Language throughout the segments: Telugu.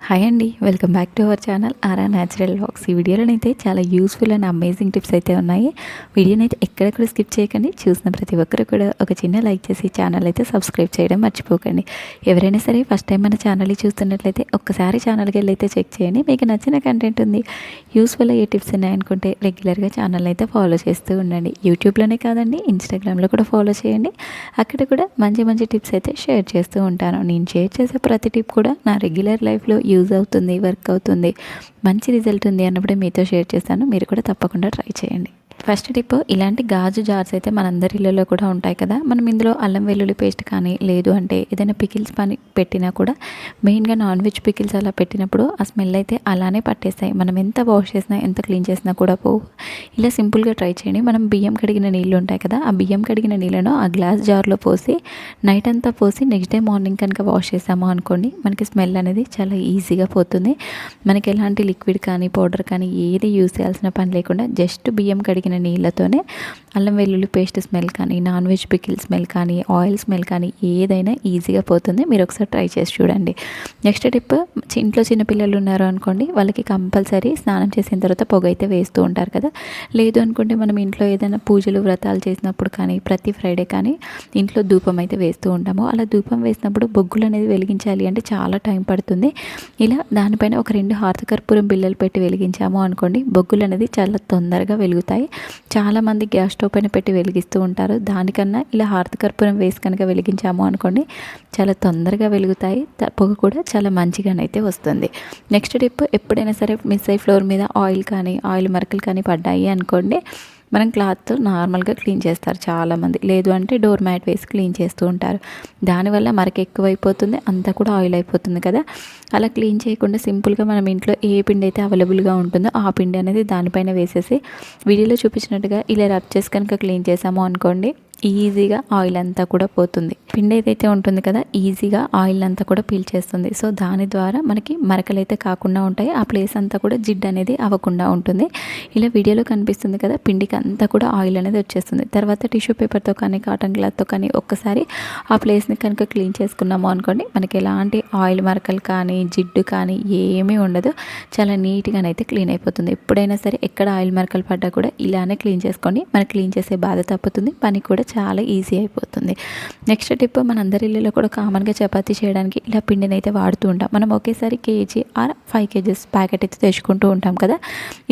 హాయ్ అండి, welcome back to our channel RR natural vlogs. ఈ వీడియోలోనైతే చాలా యూస్ఫుల్ అండ్ అమేజింగ్ టిప్స్ అయితే ఉన్నాయి. వీడియోనైతే ఎక్కడెక్కడ స్కిప్ చేయకండి. చూసిన ప్రతి ఒక్కరు కూడా ఒక చిన్న లైక్ చేసి ఛానల్ అయితే సబ్స్క్రైబ్ చేయడం మర్చిపోకండి. ఎవరైనా సరే ఫస్ట్ టైం మన ఛానల్ని చూస్తున్నట్లయితే ఒక్కసారి ఛానల్కి వెళ్ళి అయితే చెక్ చేయండి. మీకు నచ్చిన కంటెంట్ ఉంది, యూస్ఫుల్ అయ్యే టిప్స్ ఉన్నాయనుకుంటే రెగ్యులర్గా ఛానల్ అయితే ఫాలో చేస్తూ ఉండండి. యూట్యూబ్లోనే కాదండి, ఇన్స్టాగ్రామ్లో కూడా ఫాలో చేయండి. అక్కడ కూడా మంచి మంచి టిప్స్ అయితే షేర్ చేస్తూ ఉంటాను. నేను షేర్ చేసే ప్రతి టిప్ కూడా నా రెగ్యులర్ లైఫ్లో యూజ్ అవుతుంది, వర్క్ అవుతుంది, మంచి రిజల్ట్ ఉంది అన్నప్పుడే మీతో షేర్ చేస్తాను. మీరు కూడా తప్పకుండా ట్రై చేయండి. ఫస్ట్ టిప్, ఇలాంటి గాజు జార్స్ అయితే మనందరి ఇళ్ళలో కూడా ఉంటాయి కదా. మనం ఇందులో అల్లం వెల్లుల్లి పేస్ట్ కానీ, లేదు అంటే ఏదైనా పికిల్స్ పని పెట్టినా కూడా, మెయిన్గా నాన్ వెజ్ పికిల్స్ అలా పెట్టినప్పుడు ఆ స్మెల్ అయితే అలానే పట్టేస్తాయి. మనం ఎంత వాష్ చేసినా, ఎంత క్లీన్ చేసినా కూడా పోవు. ఇలా సింపుల్గా ట్రై చేయండి. మనం బియ్యం కడిగిన నీళ్ళు ఉంటాయి కదా, ఆ బియ్యం కడిగిన నీళ్ళను ఆ గ్లాస్ జార్లో పోసి నైట్ అంతా పోసి నెక్స్ట్ డే మార్నింగ్ కనుక వాష్ చేసామో అనుకోండి, మనకి స్మెల్ అనేది చాలా ఈజీగా పోతుంది. మనకి ఎలాంటి లిక్విడ్ కానీ, పౌడర్ కానీ ఏది యూజ్ చేయాల్సిన పని లేకుండా జస్ట్ బియ్యం కడిగిన నీళ్ళతోనే అల్లం వెల్లుల్లి పేస్ట్ స్మెల్ కానీ, నాన్ వెజ్ పికిల్ స్మెల్ కానీ, ఆయిల్ స్మెల్ కానీ ఏదైనా ఈజీగా పోతుంది. మీరు ఒకసారి ట్రై చేసి చూడండి. నెక్స్ట్ టిప్, ఇంట్లో చిన్నపిల్లలు ఉన్నారు అనుకోండి, వాళ్ళకి కంపల్సరీ స్నానం చేసిన తర్వాత పొగ అయితే వేస్తూ ఉంటారు కదా. లేదు అనుకుంటే మనం ఇంట్లో ఏదైనా పూజలు వ్రతాలు చేసినప్పుడు కానీ, ప్రతి ఫ్రైడే కానీ ఇంట్లో ధూపం అయితే వేస్తూ ఉంటాము. అలా ధూపం వేసినప్పుడు బొగ్గులు అనేది వెలిగించాలి అంటే చాలా టైం పడుతుంది. ఇలా దానిపైన ఒక 2 హారతకర్పూరం బిళ్ళలు పెట్టి వెలిగించాము అనుకోండి, బొగ్గులు అనేది చాలా తొందరగా వెలుగుతాయి. చాలామంది గ్యాస్ స్టవ్ పైన పెట్టి వెలిగిస్తూ ఉంటారు. దానికన్నా ఇలా హారతకర్పూరం వేసి కనుక వెలిగించాము అనుకోండి, చాలా తొందరగా వెలుగుతాయి. పొగ కూడా చాలా మంచిగానైతే వస్తుంది. నెక్స్ట్ టిప్, ఎప్పుడైనా సరే మిస్ అయ్యి ఫ్లోర్ మీద ఆయిల్ కానీ, ఆయిల్ మరకలు కానీ పడ్డాయి అనుకోండి, మనం క్లాత్తో నార్మల్గా క్లీన్ చేస్తారు చాలామంది. లేదు అంటే డోర్ మ్యాట్ వేసి క్లీన్ చేస్తూ ఉంటారు. దానివల్ల మరక ఎక్కువైపోతుంది, అంతా కూడా ఆయిల్ అయిపోతుంది కదా. అలా క్లీన్ చేయకుండా సింపుల్గా మనం ఇంట్లో ఏ పిండి అయితే అవైలబుల్గా ఉంటుందో ఆ పిండి అనేది దానిపైన వేసేసి వీడియోలో చూపించినట్టుగా ఇలా రబ్ చేసి కనుక క్లీన్ చేసాము అనుకోండి, ఈజీగా ఆయిల్ అంతా కూడా పోతుంది. పిండి ఏదైతే ఉంటుంది కదా, ఈజీగా ఆయిల్ అంతా కూడా పీల్చేస్తుంది. సో దాని ద్వారా మనకి మరకలు అయితే కాకుండా ఉంటాయి. ఆ ప్లేస్ అంతా కూడా జిడ్డు అనేది అవ్వకుండా ఉంటుంది. ఇలా వీడియోలో కనిపిస్తుంది కదా, పిండికి అంతా కూడా ఆయిల్ అనేది వచ్చేస్తుంది. తర్వాత టిష్యూ పేపర్తో కానీ, కాటన్ క్లాత్తో కానీ ఒక్కసారి ఆ ప్లేస్ని కనుక క్లీన్ చేసుకున్నాము అనుకోండి, మనకి ఎలాంటి ఆయిల్ మరకలు కానీ, జిడ్డు కానీ ఏమీ ఉండదు. చాలా నీట్గానైతే క్లీన్ అయిపోతుంది. ఎప్పుడైనా సరే ఎక్కడ ఆయిల్ మరకలు పడ్డా కూడా ఇలానే క్లీన్ చేసుకోండి. మనకి క్లీన్ చేసే బాధ తప్పుతుంది, పని కూడా చాలా ఈజీ అయిపోతుంది. నెక్స్ట్ టిప్, మన అందరి ఇళ్ళలో కూడా కామన్గా చపాతీ చేయడానికి ఇలా పిండిని అయితే వాడుతూ ఉంటాం. మనం ఒకేసారి కేజీ ఆర్ 5 kgs ప్యాకెట్ అయితే తెచ్చుకుంటూ ఉంటాం కదా.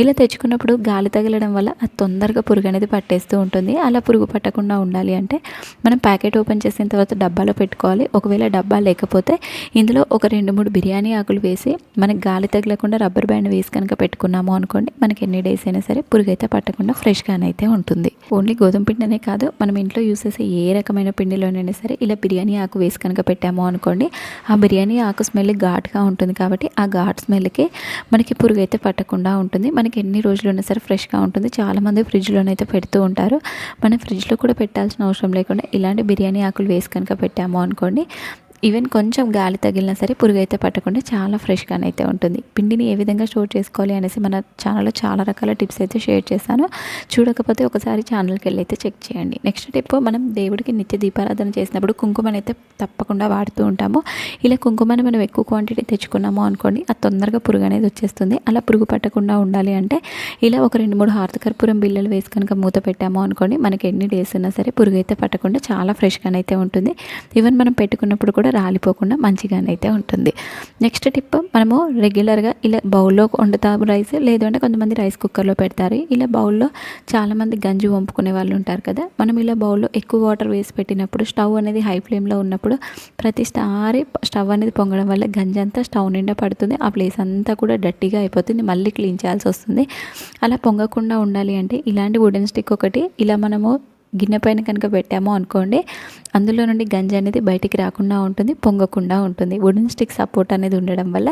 ఇలా తెచ్చుకున్నప్పుడు గాలి తగలడం వల్ల అది తొందరగా పురుగు అనేది పట్టేస్తూ ఉంటుంది. అలా పురుగు పట్టకుండా ఉండాలి అంటే మనం ప్యాకెట్ ఓపెన్ చేసిన తర్వాత డబ్బాలో పెట్టుకోవాలి. ఒకవేళ డబ్బా లేకపోతే ఇందులో ఒక 2-3 బిర్యానీ ఆకులు వేసి మనకి గాలి తగలకుండా రబ్బర్ బ్యాండ్ వేసి కనుక పెట్టుకున్నాము అనుకోండి, మనకి ఎన్ని డేస్ అయినా సరే పురుగు అయితే పట్టకుండా ఫ్రెష్గానైతే ఉంటుంది. ఓన్లీ గోధుమ పిండినే కాదు, మనం ఇంట్లో యూస్ చేసే ఏ రకమైన పిండిలోనైనా సరే ఇలా బిర్యానీ ఆకు వేసి కనుక పెట్టాము అనుకోండి, ఆ బిర్యానీ ఆకు స్మెల్ ఘాటుగా ఉంటుంది కాబట్టి ఆ ఘాట్ స్మెల్కి మనకి పురుగు అయితే పట్టకుండా ఉంటుంది. మనకి ఎన్ని రోజులు ఉన్నా సరే ఫ్రెష్గా ఉంటుంది. చాలామంది ఫ్రిడ్జ్లోనైతే పెడుతూ ఉంటారు. మనం ఫ్రిడ్జ్లో కూడా పెట్టాల్సిన అవసరం లేకుండా ఇలాంటి బిర్యానీ ఆకులు వేసి కనుక పెట్టాము అనుకోండి, ఈవెన్ కొంచెం గాలి తగిలినా సరే పురుగు అయితే పట్టకుండా చాలా ఫ్రెష్గానైతే ఉంటుంది. పిండిని ఏ విధంగా స్టోర్ చేసుకోవాలి అనేసి మన ఛానల్లో చాలా రకాల టిప్స్ అయితే షేర్ చేశాను. చూడకపోతే ఒకసారి ఛానల్కి వెళ్ళి అయితే చెక్ చేయండి. నెక్స్ట్ టిప్, మనం దేవుడికి నిత్య దీపారాధన చేసినప్పుడు కుంకుమని అయితే తప్పకుండా వాడుతూ ఉంటాము. ఇలా కుంకుమని మనం ఎక్కువ క్వాంటిటీ తెచ్చుకున్నాము అనుకోండి, అది తొందరగా పురుగు అనేది వచ్చేస్తుంది. అలా పురుగు పట్టకుండా ఉండాలి అంటే ఇలా ఒక 2-3 హారతకర్పూరం బిళ్ళలు వేసి కనుక మూత పెట్టాము అనుకోండి, మనకి ఎన్ని డేస్ ఉన్నా సరే పురుగు అయితే పట్టకుండా చాలా ఫ్రెష్గానైతే ఉంటుంది. ఈవెన్ మనం పెట్టుకున్నప్పుడు కూడా రాలిపోకుండా మంచిగానైతే ఉంటుంది. నెక్స్ట్ టిప్, మనము రెగ్యులర్గా ఇలా బౌల్లో వండుతాము రైస్, లేదు అంటే కొంతమంది రైస్ కుక్కర్లో పెడతారు. ఇలా బౌల్లో చాలామంది గంజి వంపుకునే వాళ్ళు ఉంటారు కదా. మనం ఇలా బౌల్లో ఎక్కువ వాటర్ వేసి పెట్టినప్పుడు స్టవ్ అనేది హై ఫ్లేమ్లో ఉన్నప్పుడు ప్రతిసారి స్టవ్ అనేది పొంగడం వల్ల గంజి అంతా స్టవ్ నిండా పడుతుంది. ఆ ప్లేస్ అంతా కూడా డట్టిగా అయిపోతుంది, మళ్ళీ క్లీన్ చేయాల్సి వస్తుంది. అలా పొంగకుండా ఉండాలి అంటే ఇలాంటి వుడెన్ స్టిక్ ఒకటి ఇలా మనము గిన్నె పైన కనుక పెట్టాము అనుకోండి, అందులో నుండి గంజి అనేది బయటికి రాకుండా ఉంటుంది, పొంగకుండా ఉంటుంది. వుడెన్ స్టిక్ సపోర్ట్ అనేది ఉండడం వల్ల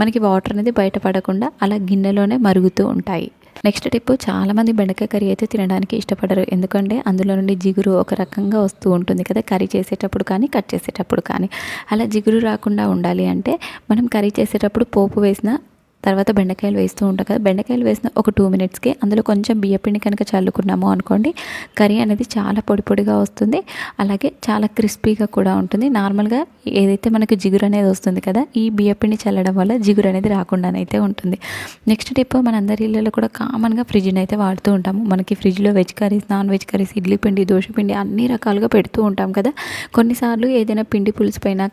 మనకి వాటర్ అనేది బయటపడకుండా అలా గిన్నెలోనే మరుగుతూ ఉంటాయి. నెక్స్ట్ టిప్, చాలామంది బెండకాయ కర్రీ అయితే తినడానికి ఇష్టపడరు. ఎందుకంటే అందులో నుండి జిగురు ఒక రకంగా వస్తూ ఉంటుంది కదా, కర్రీ చేసేటప్పుడు కానీ, కట్ చేసేటప్పుడు కానీ. అలా జిగురు రాకుండా ఉండాలి అంటే మనం కర్రీ చేసేటప్పుడు పోపు వేసిన తర్వాత బెండకాయలు వేస్తూ ఉంటాం కదా, బెండకాయలు వేసిన ఒక 2 మినిట్స్కి అందులో కొంచెం బియ్యపిండి కనుక చల్లుకున్నాము అనుకోండి, కర్రీ అనేది చాలా పొడి పొడిగా వస్తుంది, అలాగే చాలా క్రిస్పీగా కూడా ఉంటుంది. నార్మల్గా ఏదైతే మనకు జిగురు అనేది వస్తుంది కదా, ఈ బియ్యపిండి చల్లడం వల్ల జిగురు అనేది రాకుండానైతే ఉంటుంది. నెక్స్ట్ టిప్, మనందరి ఇళ్ళలో కూడా కామన్గా ఫ్రిడ్జ్ని అయితే వాడుతూ ఉంటాము. మనకి ఫ్రిడ్జ్లో veg curries, non veg curries, idli పిండి, దోశ పిండి అన్ని రకాలుగా పెడుతూ ఉంటాం కదా. కొన్నిసార్లు ఏదైనా పిండి పులిసిపోయినా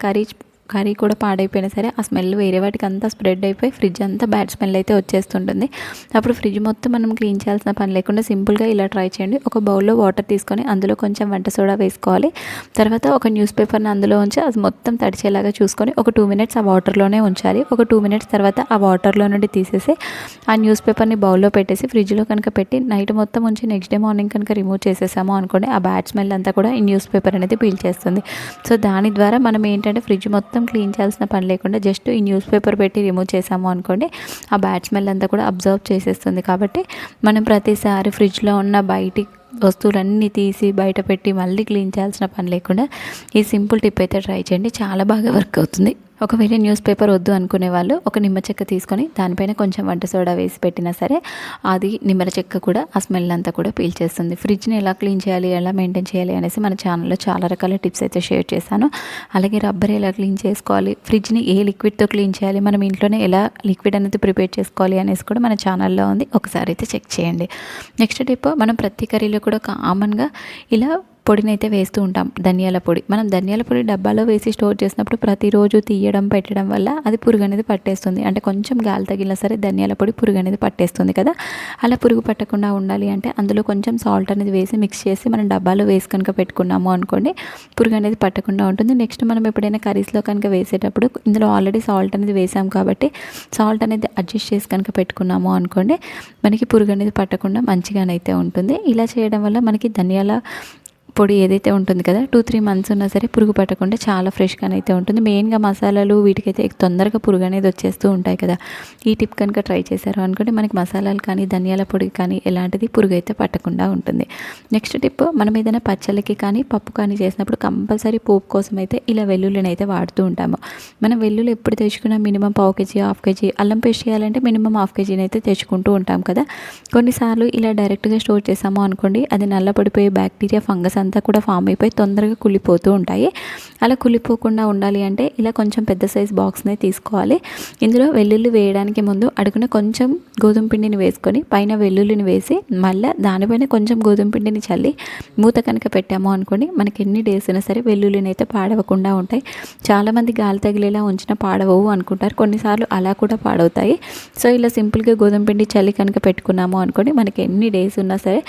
కర్రీ కూడా పాడైపోయినా సరే ఆ స్మెల్ వేరే వాటికి అంతా స్ప్రెడ్ అయిపోయి ఫ్రిడ్జ్ అంతా బ్యాడ్ స్మెల్ అయితే వచ్చేస్తుంటుంది. అప్పుడు ఫ్రిడ్జ్ మొత్తం మనం క్లీన్ చేయాల్సిన పని లేకుండా సింపుల్గా ఇలా ట్రై చేయండి. ఒక బౌల్లో వాటర్ తీసుకొని అందులో కొంచెం వంట సోడా వేసుకోవాలి. తర్వాత ఒక న్యూస్ పేపర్ని అందులో ఉంచి అది మొత్తం తడిచేలాగా చూసుకొని ఒక 2 మినిట్స్ ఆ వాటర్లోనే ఉంచాలి. ఒక 2 మినిట్స్ తర్వాత ఆ వాటర్లో నుండి తీసేసి ఆ న్యూస్ పేపర్ని బౌల్లో పెట్టేసి ఫ్రిడ్జ్లో కనుక పెట్టి నైట్ మొత్తం ఉంచి నెక్స్ట్ డే మార్నింగ్ కనుక రిమూవ్ చేసేసాము అనుకోండి, ఆ బ్యాడ్ స్మెల్ అంతా కూడా ఈ న్యూస్ పేపర్ అనేది పీల్చేస్తుంది. సో దాని ద్వారా మనం ఏంటంటే ఫ్రిడ్జ్ మొత్తం క్లీన్ చేయాల్సిన పని లేకుండా జస్ట్ ఈ న్యూస్ పేపర్ పెట్టి రిమూవ్ చేసాము అనుకోండి, ఆ బ్యాడ్ స్మెల్ అంతా కూడా అబ్జర్వ్ చేసేస్తుంది. కాబట్టి మనం ప్రతిసారి ఫ్రిడ్జ్లో ఉన్న బయటి వస్తువులన్నీ తీసి బయట పెట్టి మళ్ళీ క్లీన్ చేయాల్సిన పని లేకుండా ఈ సింపుల్ టిప్ అయితే ట్రై చేయండి, చాలా బాగా వర్క్ అవుతుంది. ఒకవేళ న్యూస్ పేపర్ వద్దు అనుకునే వాళ్ళు ఒక నిమ్మ చెక్క తీసుకొని దానిపైన కొంచెం వంట సోడా వేసి పెట్టినా సరే అది నిమ్మల చెక్క కూడా ఆ స్మెల్ అంతా కూడా పీల్చేస్తుంది. ఫ్రిడ్జ్ని ఎలా క్లీన్ చేయాలి, ఎలా మెయింటైన్ చేయాలి అనేసి మన ఛానల్లో చాలా రకాల టిప్స్ అయితే షేర్ చేశాను. అలాగే రబ్బర్ ఎలా క్లీన్ చేసుకోవాలి, ఫ్రిడ్జ్ని ఏ లిక్విడ్తో క్లీన్ చేయాలి, మనం ఇంట్లోనే ఎలా లిక్విడ్ అనేది ప్రిపేర్ చేసుకోవాలి అనేసి కూడా మన ఛానల్లో ఉంది, ఒకసారి అయితే చెక్ చేయండి. నెక్స్ట్ టిప్, మనం ప్రతి కర్రీలో కూడా కామన్గా ఇలా పొడిని అయితే వేస్తూ ఉంటాం, ధనియాల పొడి. మనం ధనియాల పొడి డబ్బాలో వేసి స్టోర్ చేసినప్పుడు ప్రతిరోజు తీయడం పెట్టడం వల్ల అది పురుగు అనేది పట్టేస్తుంది. అంటే కొంచెం గాలి తగిలినా సరే ధనియాల పొడి పురుగు అనేది పట్టేస్తుంది కదా. అలా పురుగు పట్టకుండా ఉండాలి అంటే అందులో కొంచెం సాల్ట్ అనేది వేసి మిక్స్ చేసి మనం డబ్బాలో వేసి కనుక పెట్టుకున్నాము అనుకోండి, పురుగు అనేది పట్టకుండా ఉంటుంది. నెక్స్ట్ మనం ఎప్పుడైనా కర్రీస్లో కనుక వేసేటప్పుడు ఇందులో ఆల్రెడీ సాల్ట్ అనేది వేసాం కాబట్టి సాల్ట్ అనేది అడ్జస్ట్ చేసి కనుక పెట్టుకున్నాము అనుకోండి, మనకి పురుగు అనేది పట్టకుండా మంచిగానైతే ఉంటుంది. ఇలా చేయడం వల్ల మనకి ధనియాల పొడి ఏదైతే ఉంటుంది కదా 2-3 మంత్స్ ఉన్నా సరే పురుగు పట్టకుండా చాలా ఫ్రెష్గానైతే ఉంటుంది. మెయిన్గా మసాలాలు వీటికైతే తొందరగా పురుగు అనేది వచ్చేస్తూ ఉంటాయి కదా. ఈ టిప్ కనుక ట్రై చేశారు అనుకోండి, మనకి మసాలాలు కానీ ధనియాల పొడి కానీ ఎలాంటిది పురుగు అయితే పట్టకుండా ఉంటుంది. నెక్స్ట్ టిప్, మనం ఏదైనా పచ్చళ్ళకి కానీ పప్పు కానీ చేసినప్పుడు కంపల్సరీ పోపు కోసం అయితే ఇలా వెల్లుల్లిని అయితే వాడుతూ ఉంటాము. మనం వెల్లుల్లి ఎప్పుడు తెచ్చుకున్నా మినిమం 1/2 కేజీ 1/2 కేజీ, అల్లం పేస్ట్ చేయాలంటే మినిమం 1/2 కేజీని అయితే తెచ్చుకుంటూ ఉంటాం కదా. కొన్నిసార్లు ఇలా డైరెక్ట్గా స్టోర్ చేసాము అనుకోండి, అది నల్లపడిపోయే బ్యాక్టీరియా ఫంగస్ అంతా కూడా ఫామ్ అయిపోయి తొందరగా కుళ్ళిపోతూ ఉంటాయి. అలా కుళ్ళిపోకుండా ఉండాలి అంటే ఇలా కొంచెం పెద్ద సైజ్ బాక్స్నే తీసుకోవాలి. ఇందులో వెల్లుల్లి వేయడానికి ముందు అడుగున కొంచెం గోధుమ పిండిని వేసుకొని పైన వెల్లుల్లిని వేసి మళ్ళీ దానిపైన కొంచెం గోధుమ పిండిని చల్లి మూత కనుక పెట్టాము అనుకోండి, మనకి ఎన్ని డేస్ అయినా సరే వెల్లుల్లిని అయితే పాడవకుండా ఉంటాయి. చాలామంది గాలి తగిలేలా ఉంచిన పాడవవు అనుకుంటారు, కొన్నిసార్లు అలా కూడా పాడవుతాయి. సో ఇలా సింపుల్గా గోధుమ పిండి చల్లి కనుక పెట్టుకున్నాము అనుకోండి, మనకి ఎన్ని డేస్ ఉన్నా సరే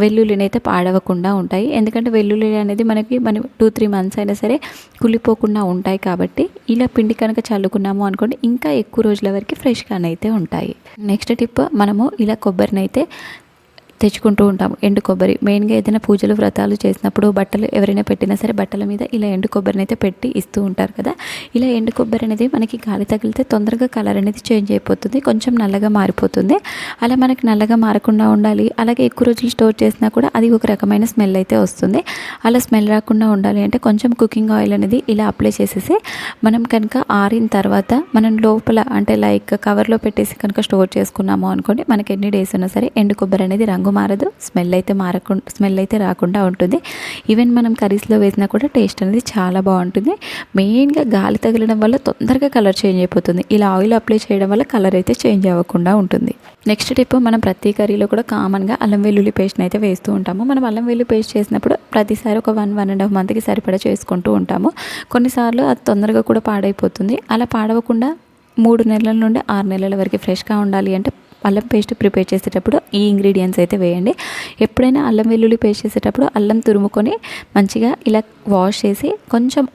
వెల్లుల్లిని అయితే పాడవకుండా ఉంటాయి. ఎందుకంటే వెల్లుల్లి అనేది మనకి 2-3 మంత్స్ అయినా సరే కుళ్ళిపోకుండా ఉంటాయి. కాబట్టి ఇలా పిండి కనుక చల్లుకున్నాము అనుకోండి, ఇంకా ఎక్కువ రోజుల వరకు ఫ్రెష్గానైతే ఉంటాయి. నెక్స్ట్ టిప్, మనము ఇలా కొబ్బరిని అయితే తెచ్చుకుంటూ ఉంటాము, ఎండు కొబ్బరి. మెయిన్గా ఏదైనా పూజలు వ్రతాలు చేసినప్పుడు బట్టలు ఎవరైనా పెట్టినా సరే బట్టల మీద ఇలా ఎండు కొబ్బరిని అయితే పెట్టి ఇస్తూ ఉంటారు కదా. ఇలా ఎండు కొబ్బరి అనేది మనకి గాలి తగిలితే తొందరగా కలర్ అనేది చేంజ్ అయిపోతుంది, కొంచెం నల్లగా మారిపోతుంది. అలా మనకి నల్లగా మారకుండా ఉండాలి, అలాగే ఎక్కువ రోజులు స్టోర్ చేసినా కూడా అది ఒక రకమైన స్మెల్ అయితే వస్తుంది. అలా స్మెల్ రాకుండా ఉండాలి అంటే కొంచెం కుకింగ్ ఆయిల్ అనేది ఇలా అప్లై చేసేసి మనం కనుక ఆరిన తర్వాత మనం లోపల అంటే లైక్ కవర్లో పెట్టేసి కనుక స్టోర్ చేసుకున్నాము అనుకోండి, మనకి ఎన్ని డేస్ ఉన్నా సరే ఎండు కొబ్బరి అనేది రంగు మారదు, స్మెల్ అయితే రాకుండా ఉంటుంది. ఈవెన్ మనం కర్రీస్లో వేసినా కూడా టేస్ట్ అనేది చాలా బాగుంటుంది. మెయిన్గా గాలి తగలడం వల్ల తొందరగా కలర్ చేంజ్ అయిపోతుంది. ఇలా ఆయిల్ అప్లై చేయడం వల్ల కలర్ అయితే చేంజ్ అవ్వకుండా ఉంటుంది. నెక్స్ట్ టిప్, మనం ప్రతి కర్రీలో కూడా కామన్గా అల్లం వెల్లుల్లి పేస్ట్ని అయితే వేస్తూ ఉంటాము. మనం అల్లం వెల్లుల్లి పేస్ట్ చేసినప్పుడు ప్రతిసారి ఒక 1-1.5 మంత్కి సరిపడా చేసుకుంటూ ఉంటాము. కొన్నిసార్లు అది తొందరగా కూడా పాడైపోతుంది. అలా పాడవకుండా 3 నెలల నుండి 6 నెలల వరకు ఫ్రెష్గా ఉండాలి అంటే అల్లం పేస్ట్ ప్రిపేర్ చేసేటప్పుడు ఈ ఇంగ్రీడియంట్స్ అయితే వేయండి. ఎప్పుడైనా అల్లం వెల్లుల్లి పేస్ట్ చేసేటప్పుడు అల్లం తురుముకొని మంచిగా ఇలా వాష్ చేసి కొంచెం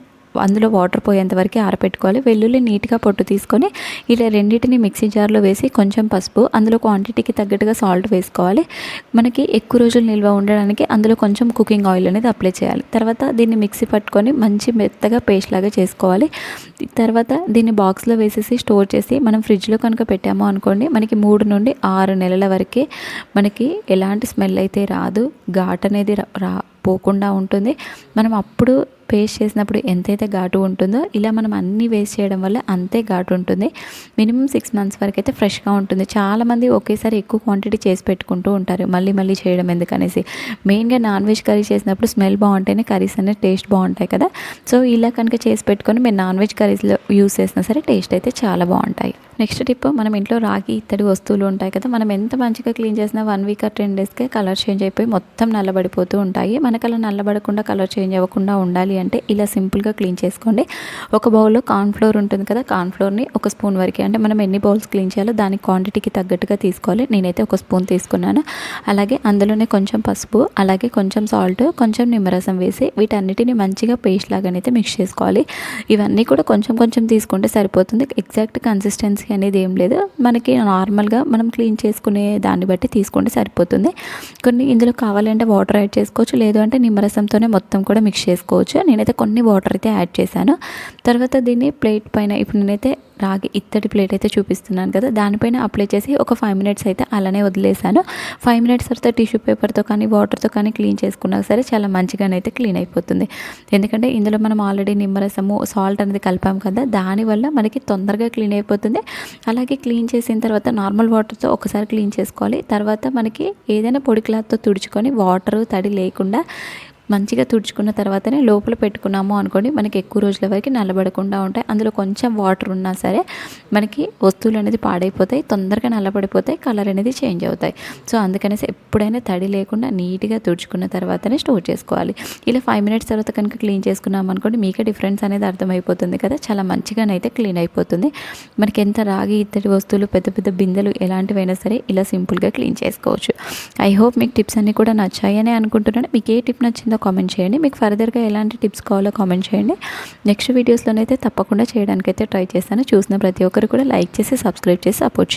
అందులో వాటర్ పోయేంత వరకు ఆరపెట్టుకోవాలి. వెల్లుల్లి నీట్గా పొట్టు తీసుకొని ఇలా రెండింటిని మిక్సీ జార్లో వేసి కొంచెం పసుపు, అందులో క్వాంటిటీకి తగ్గట్టుగా సాల్ట్ వేసుకోవాలి. మనకి ఎక్కువ రోజులు నిల్వ ఉండడానికి అందులో కొంచెం కుకింగ్ ఆయిల్ అనేది అప్లై చేయాలి. తర్వాత దీన్ని మిక్సీ పట్టుకొని మంచి మెత్తగా పేస్ట్ లాగా చేసుకోవాలి. తర్వాత దీన్ని బాక్స్లో వేసేసి స్టోర్ చేసి మనం ఫ్రిడ్జ్లో కనుక పెట్టాము అనుకోండి, మనకి 3 నుండి 6 నెలల వరకు మనకి ఎలాంటి స్మెల్ అయితే రాదు, ఘాట్ అనేది పోకుండా ఉంటుంది. మనం అప్పుడు పేస్ట్ చేసినప్పుడు ఎంతైతే ఘాటు ఉంటుందో ఇలా మనం అన్నీ వేస్ట్ చేయడం వల్ల అంతే ఘాటు ఉంటుంది. మినిమం 6 మంత్స్ వరకు అయితే ఫ్రెష్గా ఉంటుంది. చాలామంది ఒకేసారి ఎక్కువ క్వాంటిటీ చేసి పెట్టుకుంటూ ఉంటారు, మళ్ళీ మళ్ళీ చేయడం ఎందుకనేసి. మెయిన్గా నాన్ వెజ్ కర్రీ చేసినప్పుడు స్మెల్ బాగుంటేనే కర్రీస్ అనేది టేస్ట్ బాగుంటాయి కదా. సో ఇలా కనుక చేసి పెట్టుకొని మీరు నాన్ వెజ్ కర్రీస్లో యూస్ చేసినా సరే టేస్ట్ అయితే చాలా బాగుంటాయి. నెక్స్ట్ టిప్, మనం ఇంట్లో రాగి ఇత్తడి వస్తువులు ఉంటాయి కదా, మనం ఎంత మంచిగా క్లీన్ చేసినా 1 వీక్ ఆర్ 10 డేస్కే కలర్ చేంజ్ అయిపోయి మొత్తం నల్లబడిపోతూ ఉంటాయి. మనకు అలా నల్లబడకుండా కలర్ చేంజ్ అవ్వకుండా ఉండాలి అంటే ఇలా సింపుల్గా క్లీన్ చేసుకోండి. ఒక బౌల్లో కార్న్ఫ్లోర్ ఉంటుంది కదా, కార్న్ఫ్లోర్ని 1 స్పూన్ వరకు, అంటే మనం ఎన్ని బౌల్స్ క్లీన్ చేయాలో దాని క్వాంటిటీకి తగ్గట్టుగా తీసుకోవాలి. నేనైతే 1 స్పూన్ తీసుకున్నాను. అలాగే అందులోనే కొంచెం పసుపు, అలాగే కొంచెం సాల్ట్, కొంచెం నిమ్మరసం వేసి వీటన్నిటిని మంచిగా పేస్ట్ లాగానైతే మిక్స్ చేసుకోవాలి. ఇవన్నీ కూడా కొంచెం కొంచెం తీసుకుంటే సరిపోతుంది. ఎగ్జాక్ట్ కన్సిస్టెన్సీ అనేది ఏం లేదు, మనకి నార్మల్గా మనం క్లీన్ చేసుకునే దాన్ని బట్టి తీసుకుంటే సరిపోతుంది. కొన్ని ఇందులో కావాలంటే వాటర్ యాడ్ చేసుకోవచ్చు, లేదు అంటే నిమ్మరసంతోనే మొత్తం కూడా మిక్స్ చేసుకోవచ్చు. నేనైతే కొన్ని వాటర్ అయితే యాడ్ చేశాను. తర్వాత దీన్ని ప్లేట్ పైన, ఇప్పుడు నేనైతే రాగి ఇత్తడి ప్లేట్ అయితే చూపిస్తున్నాను కదా, దానిపైన అప్లై చేసి ఒక 5 మినిట్స్ అయితే అలానే వదిలేసాను. 5 మినిట్స్ తర్వాత టిష్యూ పేపర్తో కానీ వాటర్తో కానీ క్లీన్ చేసుకున్నా సరే చాలా మంచిగానైతే క్లీన్ అయిపోతుంది. ఎందుకంటే ఇందులో మనం ఆల్రెడీ నిమ్మరసము, సాల్ట్ అనేది కలిపాం కదా, దానివల్ల మనకి తొందరగా క్లీన్ అయిపోతుంది. అలాగే క్లీన్ చేసిన తర్వాత నార్మల్ వాటర్తో ఒకసారి క్లీన్ చేసుకోవాలి. తర్వాత మనకి ఏదైనా పొడి క్లాత్తో తుడుచుకొని వాటర్ తడి లేకుండా మంచిగా తుడుచుకున్న తర్వాతనే లోపల పెట్టుకున్నాము అనుకోండి, మనకి ఎక్కువ రోజుల వరకు నల్లబడకుండా ఉంటాయి. అందులో కొంచెం వాటర్ ఉన్నా సరే మనకి వస్తువులు అనేది పాడైపోతాయి, తొందరగా నల్లబడిపోతాయి, కలర్ అనేది చేంజ్ అవుతాయి. సో అందుకనేసి ఎప్పుడైనా తడి లేకుండా నీట్గా తుడుచుకున్న తర్వాతనే స్టోర్ చేసుకోవాలి. ఇలా 5 మినిట్స్ తర్వాత కనుక క్లీన్ చేసుకున్నాం అనుకోండి, మీకే డిఫరెన్స్ అనేది అర్థమైపోతుంది కదా, చాలా మంచిగానైతే క్లీన్ అయిపోతుంది. మనకి ఎంత రాగి ఇత్తడి వస్తువులు, పెద్ద పెద్ద బిందెలు ఎలాంటివైనా సరే ఇలా సింపుల్గా క్లీన్ చేసుకోవచ్చు. ఐ హోప్ మీకు టిప్స్ అన్నీ కూడా నచ్చాయని అనుకుంటున్నాను. మీకు ఏ టిప్ నచ్చిందో కామెంట్ చేయండి. మీకు ఫర్దర్గా ఎలాంటి టిప్స్ కావాలో కామెంట్ చేయండి. నెక్స్ట్ వీడియోస్లోనైతే తప్పకుండా చేయడానికైతే ట్రై చేస్తాను. చూసిన ప్రతి ఒక్కరు కూడా లైక్ చేసి సబ్స్క్రైబ్ చేసి సపోర్ట్ చేయండి.